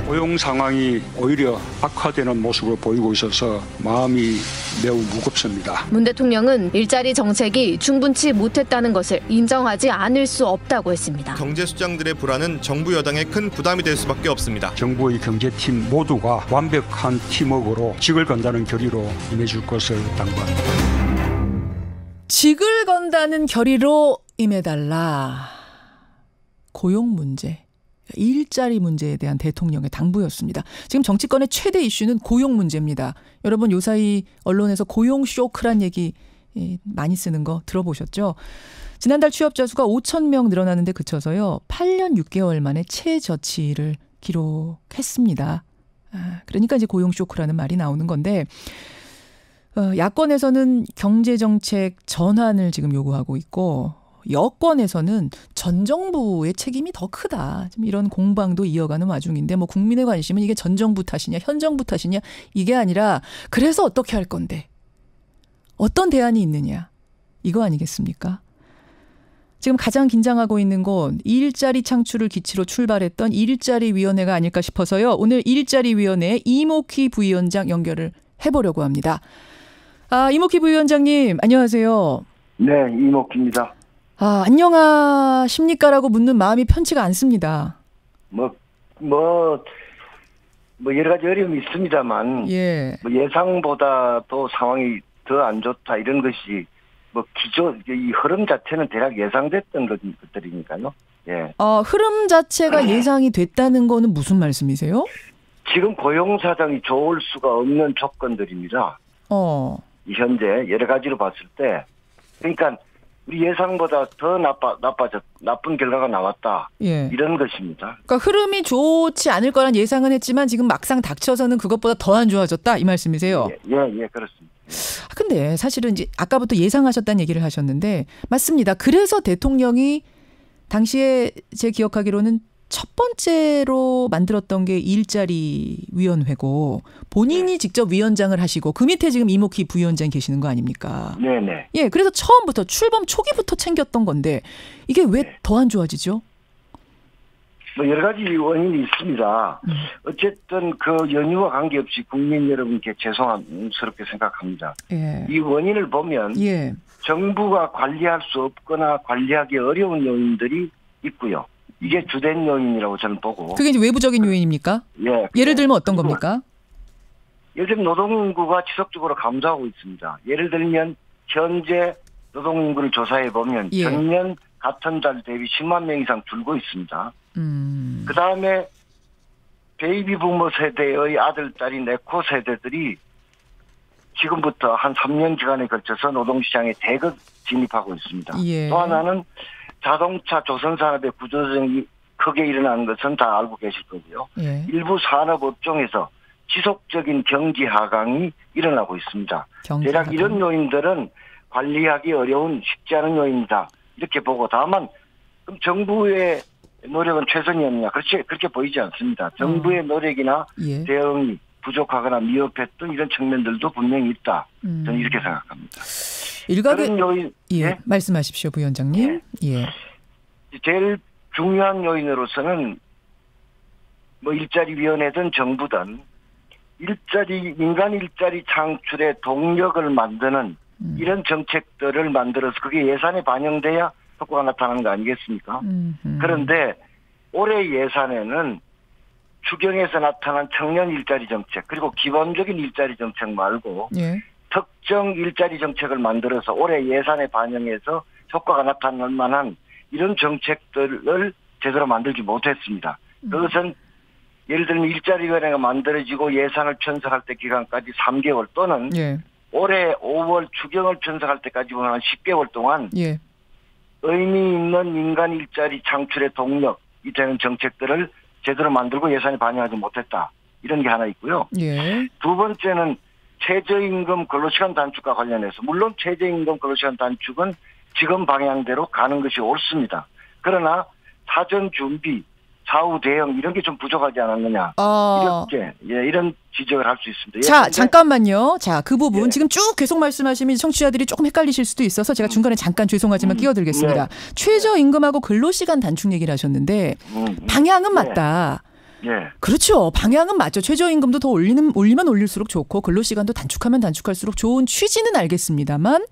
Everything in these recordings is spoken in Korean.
고용 상황이 오히려 악화되는 모습을 보이고 있어서 마음이 매우 무겁습니다. 문 대통령은 일자리 정책이 충분치 못했다는 것을 인정하지 않을 수 없다고 했습니다. 경제 수장들의 불안은 정부 여당에 큰 부담이 될 수밖에 없습니다. 정부의 경제팀 모두가 완벽한 팀워크로 직을 건다는 결의로 임해줄 것을 당부합니다. 직을 건다는 결의로 임해달라. 고용 문제, 일자리 문제에 대한 대통령의 당부였습니다. 지금 정치권의 최대 이슈는 고용 문제입니다. 여러분 요사이 언론에서 고용 쇼크란 얘기 많이 쓰는 거 들어보셨죠? 지난달 취업자 수가 5천 명 늘어나는데 그쳐서요. 8년 6개월 만에 최저치를 기록했습니다. 그러니까 이제 고용 쇼크라는 말이 나오는 건데 야권에서는 경제정책 전환을 지금 요구하고 있고 여권에서는 전 정부의 책임이 더 크다. 지금 이런 공방도 이어가는 와중인데 뭐 국민의 관심은 이게 전 정부 탓이냐 현 정부 탓이냐 이게 아니라 그래서 어떻게 할 건데 어떤 대안이 있느냐 이거 아니겠습니까? 지금 가장 긴장하고 있는 곳 일자리 창출을 기치로 출발했던 일자리위원회가 아닐까 싶어서요. 오늘 일자리위원회 이목희 부위원장 연결을 해보려고 합니다. 이목희 부위원장님 안녕하세요. 네, 이목희입니다. 안녕하십니까라고 묻는 마음이 편치가 않습니다. 여러 가지 어려움이 있습니다만, 예. 예상보다 또 상황이 더 안 좋다, 이런 것이, 이 흐름 자체는 대략 예상됐던 것들이니까요. 예. 흐름 자체가 예상이 됐다는 거는 무슨 말씀이세요? 지금 고용 사정이 좋을 수가 없는 조건들입니다. 현재 여러 가지로 봤을 때, 그러니까, 우리 예상보다 더 나쁜 결과가 나왔다. 예. 이런 것입니다. 그러니까 흐름이 좋지 않을 거란 예상은 했지만 지금 막상 닥쳐서는 그것보다 더 안 좋아졌다 이 말씀이세요? 예, 그렇습니다. 근데 사실은 이제 아까부터 예상하셨다는 얘기를 하셨는데 맞습니다. 그래서 대통령이 당시에 제 기억하기로는 첫 번째로 만들었던 게 일자리위원회고 본인이 직접 위원장을 하시고 그 밑에 지금 이목희 부위원장이 계시는 거 아닙니까? 네네. 예, 그래서 처음부터 출범 초기부터 챙겼던 건데 이게 왜 더 안 좋아지죠? 여러 가지 원인이 있습니다. 어쨌든 그 연유와 관계없이 국민 여러분께 죄송스럽게 생각합니다. 예. 이 원인을 보면 정부가 관리할 수 없거나 관리하기 어려운 요인들이 있고요. 이게 주된 요인이라고 저는 보고. 그게 이제 외부적인 요인입니까? 예. 예를 들면 어떤 겁니까? 요즘 노동인구가 지속적으로 감소하고 있습니다. 예를 들면 현재 노동인구를 조사해 보면 전년 같은 달 대비 10만 명 이상 줄고 있습니다. 그다음에 베이비 부모 세대의 아들, 딸이 네코 세대들이 지금부터 한 3년 기간에 걸쳐서 노동시장에 대거 진입하고 있습니다. 또 하나는 자동차 조선산업의 구조조정이 크게 일어나는 것은 다 알고 계실 거고요. 일부 산업업종에서 지속적인 경기 하강이 일어나고 있습니다. 대략 이런 요인들은 관리하기 어려운 쉽지 않은 요인이다. 이렇게 보고 다만 그럼 정부의 노력은 최선이었느냐. 그렇게 보이지 않습니다. 정부의 노력이나 대응이 부족하거나 미흡했던 이런 측면들도 분명히 있다. 저는 이렇게 생각합니다. 일각의 요인, 말씀하십시오, 부위원장님. 제일 중요한 요인으로서는 일자리위원회든 정부든 민간 일자리 창출의 동력을 만드는 이런 정책들을 만들어서 그게 예산에 반영돼야 효과가 나타나는 거 아니겠습니까? 그런데 올해 예산에는 추경에서 나타난 청년 일자리 정책 그리고 기본적인 일자리 정책 말고 특정 일자리 정책을 만들어서 올해 예산에 반영해서 효과가 나타날 만한 이런 정책들을 제대로 만들지 못했습니다. 그것은 예를 들면 일자리위원회가 만들어지고 예산을 편성할 때 기간까지 3개월 또는 올해 5월 추경을 편성할 때까지 보면 한 10개월 동안 의미 있는 민간 일자리 창출의 동력이 되는 정책들을 제대로 만들고 예산에 반영하지 못했다. 이런 게 하나 있고요. 두 번째는 최저임금 근로시간 단축과 관련해서 물론 최저임금 근로시간 단축은 지금 방향대로 가는 것이 옳습니다. 그러나 사전 준비, 사후 대응 이런 게 좀 부족하지 않았느냐. 이렇게 이런 지적을 할 수 있습니다. 자, 잠깐만요. 자, 그 부분 지금 쭉 계속 말씀하시면 청취자들이 조금 헷갈리실 수도 있어서 제가 중간에 잠깐 죄송하지만 끼어들겠습니다. 최저임금하고 근로시간 단축 얘기를 하셨는데 방향은 맞다. 예. 그렇죠. 방향은 맞죠. 최저임금도 더 올리면 올릴수록 좋고 근로시간도 단축하면 단축할수록 좋은 취지는 알겠습니다만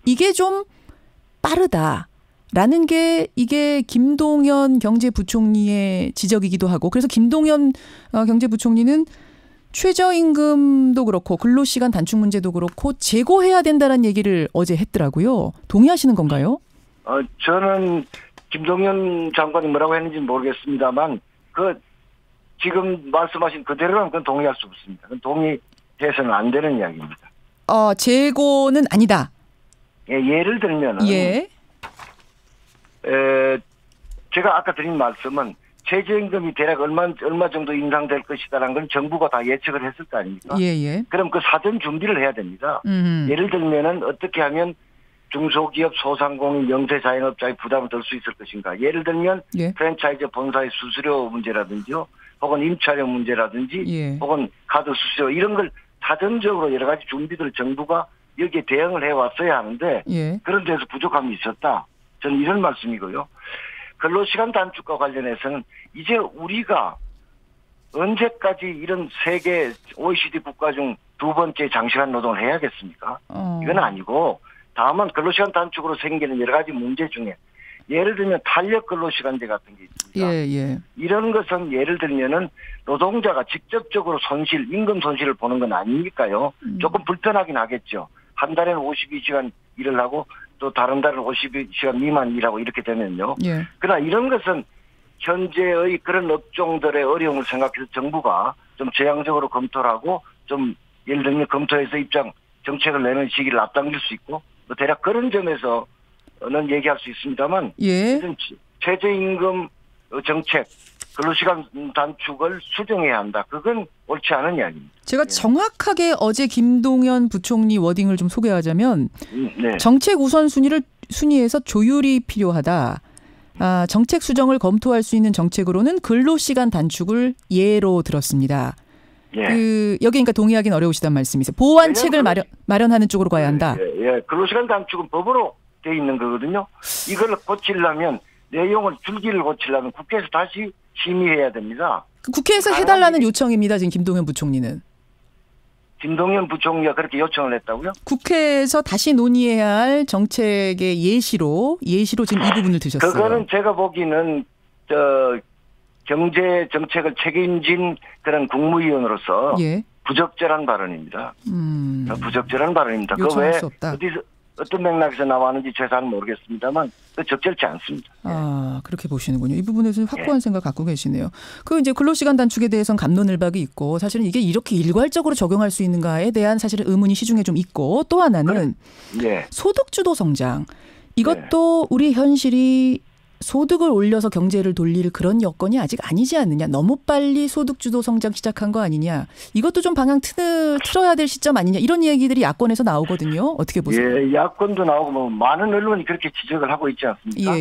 이게 좀 빠르다라는 게 이게 김동연 경제부총리의 지적이기도 하고 그래서 김동연 경제부총리는 최저임금도 그렇고 근로시간 단축 문제도 그렇고 재고해야 된다는 얘기를 어제 했더라고요. 동의하시는 건가요? 저는 김동연 장관이 뭐라고 했는지 모르겠습니다만 지금 말씀하신 그대로는 그건 동의할 수 없습니다. 그건 동의해서는 안 되는 이야기입니다. 재고는 아니다. 예, 예를 들면은 예. 제가 아까 드린 말씀은 최저임금이 대략 얼마 정도 인상될 것이다라는 걸 정부가 다 예측을 했을 거 아닙니까? 예. 그럼 그 사전 준비를 해야 됩니다. 예를 들면은 어떻게 하면 중소기업, 소상공인, 영세자영업자의 부담을 덜 수 있을 것인가. 예를 들면 프랜차이즈 본사의 수수료 문제라든지요. 혹은 임차료 문제라든지 혹은 카드 수수료 이런 걸 사전적으로 여러 가지 준비들을 정부가 여기에 대응을 해왔어야 하는데 그런 데서 부족함이 있었다. 저는 이런 말씀이고요. 근로시간 단축과 관련해서는 이제 우리가 언제까지 이런 세계 OECD 국가 중 두 번째 장시간 노동을 해야겠습니까? 이건 아니고 다만 근로시간 단축으로 생기는 여러 가지 문제 중에 예를 들면 탄력 근로시간제 같은 게 있습니다. 이런 것은 예를 들면은 노동자가 직접적으로 임금 손실을 보는 건 아니니까요. 조금 불편하긴 하겠죠. 한 달에는 52시간 일을 하고 또 다른 달은 52시간 미만 일하고 이렇게 되면요. 그러나 이런 것은 현재의 그런 업종들의 어려움을 생각해서 정부가 좀 제한적으로 검토를 하고 좀 예를 들면 검토해서 정책을 내는 시기를 앞당길 수 있고 뭐 대략 그런 점에서는 얘기할 수 있습니다만 최저임금 정책 근로시간 단축을 수정해야 한다. 그건 옳지 않은 이야기입니다. 제가 정확하게 어제 김동연 부총리 워딩을 좀 소개하자면 정책 우선순위에서 조율이 필요하다. 정책 수정을 검토할 수 있는 정책으로는 근로시간 단축을 예로 들었습니다. 여기 그러니까 동의하기는 어려우시단 말씀이세요. 보완책을 마련하는 쪽으로 가야 한다. 근로시간 단축은 법으로 돼 있는 거거든요. 이걸 고치려면 내용을 줄기를 고치려면 국회에서 다시 심의해야 됩니다. 국회에서 해달라는 요청입니다. 지금 김동연 부총리는. 김동연 부총리가 그렇게 요청을 했다고요? 국회에서 다시 논의해야 할 정책의 예시로 지금 이 부분을 드셨어요. 그거는 제가 보기에는 경제 정책을 책임진 그런 국무위원으로서 부적절한 발언입니다. 부적절한 발언입니다. 그 왜 어떤 맥락에서 나왔는지 잘 모르겠습니다만 적절치 않습니다. 그렇게 보시는군요. 이 부분에서는 확고한 생각 갖고 계시네요. 이제 근로시간 단축에 대해서는 갑론을박이 있고 사실은 이게 이렇게 일괄적으로 적용할 수 있는가에 대한 사실은 의문이 시중에 좀 있고 또 하나는 소득주도 성장. 이것도 우리 현실이 소득을 올려서 경제를 돌릴 그런 여건이 아직 아니지 않느냐. 너무 빨리 소득주도 성장 시작한 거 아니냐. 이것도 좀 방향 틀어야 될 시점 아니냐. 이런 얘기들이 야권에서 나오거든요. 어떻게 보세요? 야권도 나오고 많은 언론이 그렇게 지적을 하고 있지 않습니까?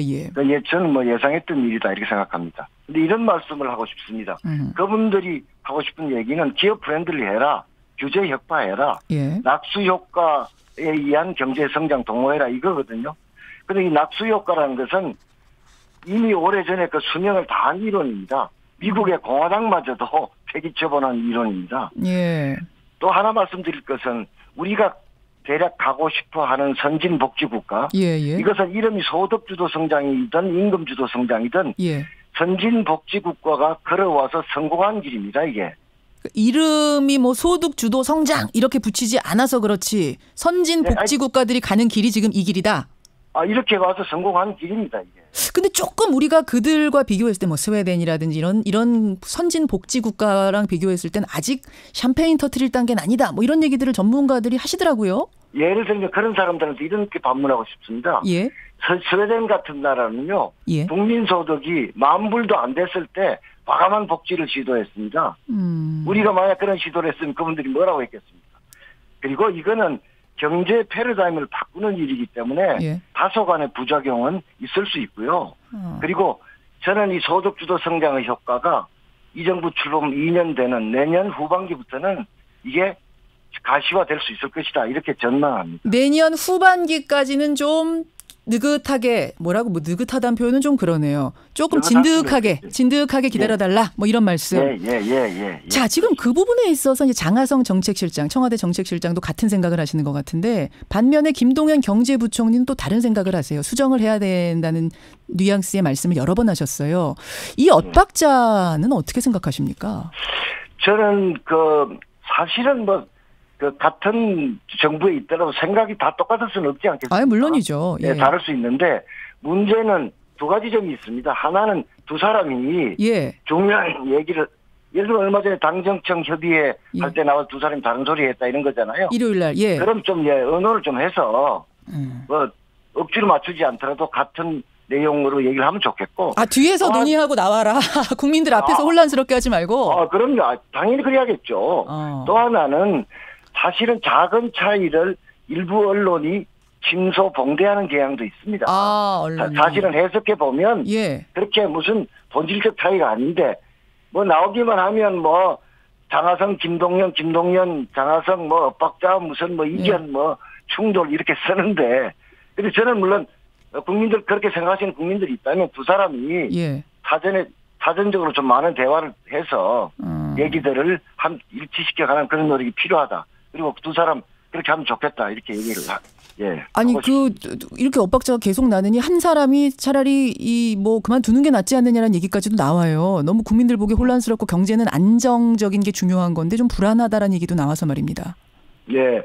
저는 예상했던 일이다 이렇게 생각합니다. 근데 이런 말씀을 하고 싶습니다. 그분들이 하고 싶은 얘기는 기업 프렌들리 해라. 규제 혁파해라. 낙수 효과에 의한 경제 성장 동호해라 이거거든요. 근데 이 낙수 효과라는 것은 이미 오래전에 그 수명을 다한 이론입니다. 미국의 공화당마저도 폐기처분한 이론입니다. 또 하나 말씀드릴 것은 우리가 대략 가고 싶어하는 선진복지국가. 이것은 이름이 소득주도 성장이든 임금주도 성장이든 선진복지국가가 걸어와서 성공한 길입니다. 이게. 이름이 소득주도 성장 이렇게 붙이지 않아서 그렇지 선진복지국가들이 가는 길이 지금 이 길이다. 이렇게 와서 성공한 길입니다, 이게. 근데 조금 우리가 그들과 비교했을 때 스웨덴이라든지 이런 선진 복지 국가랑 비교했을 때는 아직 샴페인 터트릴 단계는 아니다. 이런 얘기들을 전문가들이 하시더라고요. 예를 들면 그런 사람들한테 이렇게 반문하고 싶습니다. 스웨덴 같은 나라는요. 국민 소득이 10,000불도 안 됐을 때 과감한 복지를 시도했습니다. 우리가 만약 그런 시도를 했으면 그분들이 뭐라고 했겠습니까? 그리고 이거는 경제 패러다임을 바꾸는 일이기 때문에 다소간의 부작용은 있을 수 있고요. 그리고 저는 이 소득주도 성장의 효과가 이 정부 출범 2년 되는 내년 후반기부터는 이게 가시화될 수 있을 것이다. 이렇게 전망합니다. 내년 후반기까지는 좀 느긋하게 뭐라고 뭐 느긋하다는 표현은 좀 그러네요. 조금 느긋하게 진득하게 기다려달라 뭐 이런 말씀. 예. 자, 지금 그 부분에 있어서 이제 장하성 정책실장, 청와대 정책실장도 같은 생각을 하시는 것 같은데 반면에 김동연 경제부총리는 또 다른 생각을 하세요. 수정을 해야 된다는 뉘앙스의 말씀을 여러 번 하셨어요. 이 엇박자는 어떻게 생각하십니까? 저는 사실은 같은 정부에 있더라도 생각이 다 똑같을 수는 없지 않겠습니까? 물론이죠. 예. 네, 다를 수 있는데 문제는 두 가지 점이 있습니다. 하나는 두 사람이 중요한 얘기를 예를 들어 얼마 전에 당정청 협의회 할 때 나와서 두 사람이 다른 소리 했다 이런 거잖아요. 일요일 날. 예. 그럼 좀 언어를 좀 해서 억지로 맞추지 않더라도 같은 내용으로 얘기를 하면 좋겠고. 뒤에서 논의하고 나와라. 국민들 앞에서 혼란스럽게 하지 말고. 그럼요. 당연히 그래야겠죠. 또 하나는 사실은 작은 차이를 일부 언론이 침소봉대하는 경향도 있습니다. 언론이. 사실은 해석해 보면 그렇게 무슨 본질적 차이가 아닌데 나오기만 하면 장하성, 김동연, 장하성 엇박자 무슨 이견 충돌 이렇게 쓰는데 근데 저는 물론 국민들 그렇게 생각하시는 국민들이 있다면 두 사람이 사전적으로 좀 많은 대화를 해서 얘기들을 일치시켜가는 그런 노력이 필요하다. 그리고 두 사람 그렇게 하면 좋겠다 이렇게 얘기를 아니 이렇게 엇박자가 계속 나느니 한 사람이 차라리 그만두는 게 낫지 않느냐라는 얘기까지도 나와요. 너무 국민들 보기 혼란스럽고 경제는 안정적인 게 중요한 건데 좀 불안하다라는 얘기도 나와서 말입니다. 예,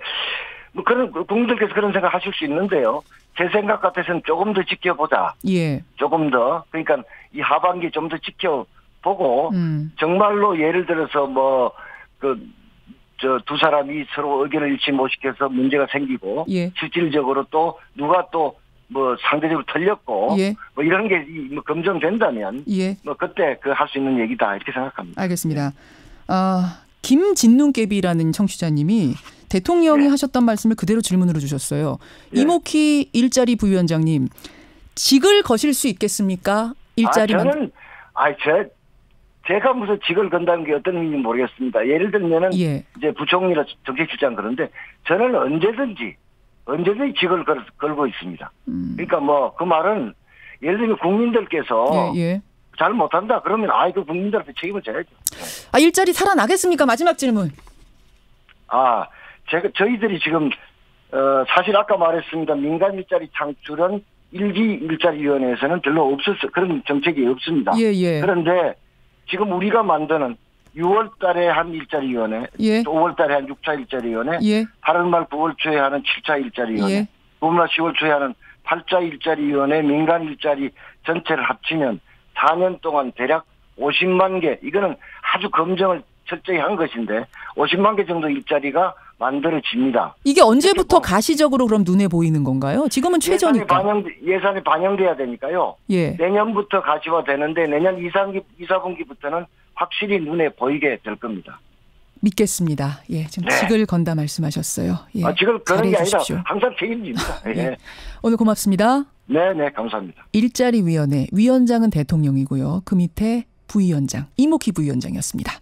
그런 국민들께서 그런 생각하실 수 있는데요. 제 생각 같아서는 조금 더 지켜보자. 조금 더 그러니까 이 하반기 좀 더 지켜보고 정말로 예를 들어서 두 사람이 서로 의견을 일치 못 시켜서 문제가 생기고 실질적으로 또 누가 또 상대적으로 틀렸고 이런 게 검증된다면 그때 할 수 있는 얘기다 이렇게 생각합니다. 알겠습니다. 김진눈깨비라는 청취자님이 대통령이 하셨던 말씀을 그대로 질문으로 주셨어요. 이모키 일자리 부위원장님 직을 거실 수 있겠습니까? 일자리만. 제가 무슨 직을 건다는 게 어떤 의미인지 모르겠습니다. 예를 들면은 이제 부총리나 정책실장 그런데 저는 언제든지 직을 걸고 있습니다. 그러니까 그 말은 예를 들면 국민들께서 잘 못한다 그러면 그 국민들한테 책임을 져야죠. 일자리 살아나겠습니까? 마지막 질문. 저희들이 지금 사실 아까 말했습니다. 민간 일자리 창출은 일자리위원회에서는 별로 그런 정책이 없습니다. 그런데 지금 우리가 만드는 6월 달에 한 일자리위원회, 5월 달에 한 6차 일자리위원회, 8월 말 9월 초에 하는 7차 일자리위원회, 9월 말 10월 초에 하는 8차 일자리위원회 민간 일자리 전체를 합치면 4년 동안 대략 50만 개, 이거는 아주 검증을 철저히 한 것인데 50만 개 정도 일자리가 만들어집니다. 이게 언제부터 가시적으로 그럼 눈에 보이는 건가요? 지금은 최저니까. 예산이 반영돼야 되니까요. 내년부터 가시화되는데 내년 2, 4분기부터는 확실히 눈에 보이게 될 겁니다. 믿겠습니다. 지금 직을 건다 말씀하셨어요. 직을 거는 게 아니라 항상 책임집니다. 오늘 고맙습니다. 네, 감사합니다. 일자리위원회 위원장은 대통령이고요. 그 밑에 부위원장, 이모키 부위원장이었습니다.